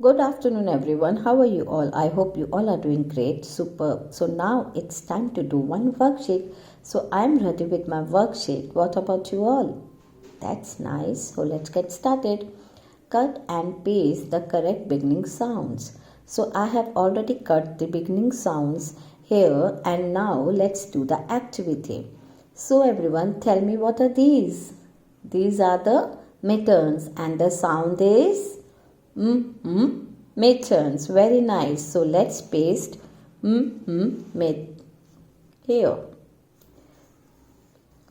Good afternoon, everyone. How are you all? I hope you all are doing great. Superb. So now it's time to do one worksheet. So I'm ready with my worksheet. What about you all? That's nice. So let's get started. Cut and paste the correct beginning sounds. So I have already cut the beginning sounds here, and now let's do the activity. So everyone, tell me, what are these? These are the midterms, and the sound is midterms. Very nice. So let's paste mid here.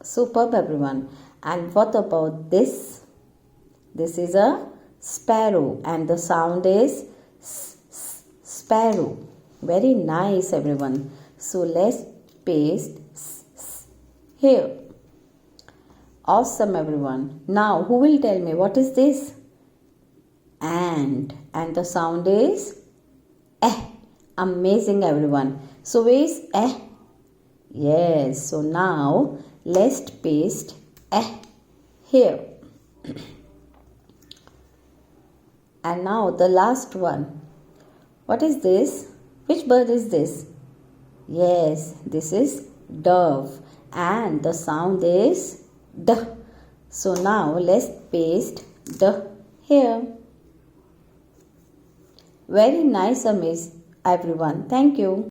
Superb, everyone. And what about this? This is a sparrow, and the sound is sparrow. Very nice, everyone. So let's paste here. Awesome, everyone. Now who will tell me what is this? And the sound is eh. Amazing, everyone. So where is eh? Yes. So now let's paste eh here. And now the last one. What is this? Which bird is this? Yes, this is dove, and the sound is d. So now let's paste d here. Very nice, amazing, everyone. Thank you.